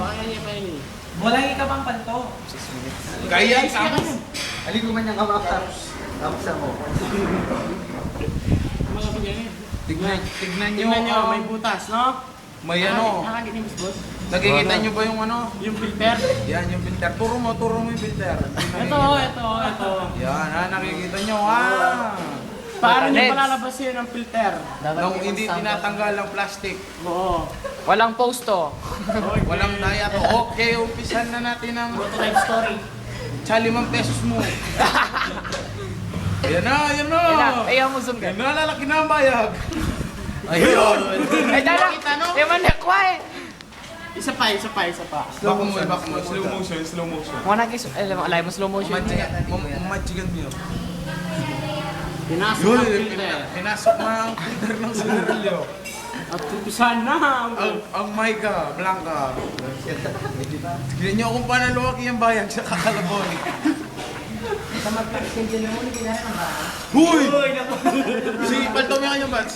Baka yan niya pa yun. Walang ka pang palto. Kaya tapos. Aligo man yung kamakapos. Tapos ako. Mga ganyan. Tignan Tignan nyo, may butas, no? May ano. Nakakita niyo, boss? Nakikita nyo ba yung ano? Yung filter. Yan, yung filter. Turo mo yung filter. Ito. Yan, nakikita nyo, ha? Paano nyo palalabas yun ang filter? Nung hindi tinatanggal ang plastic. Oo. Walang posto. Walang daya to. Okay, umpisan na natin ang Ito life story. sa 5 pesos mo. Ayan na. Ayaw mo zoom ka. Yan na, lalaki na ang bayag. Ayun. Ay, dala. Di man nakwa eh. Isa pa. Baka mo. Slow motion. Muna kis, alay mo slow motion. Machigan mo yun. Pinasok Yun, ang filter. pinasok na ang filter ng sigarilyo. At umpisahan na. Ang Maika, Blanca. Tignan nyo kung paano luwaki ang bayag sa kakalabon. Sa mag-schedule mo, hindi na naman ba? Huy! Si Palto mo yung bats.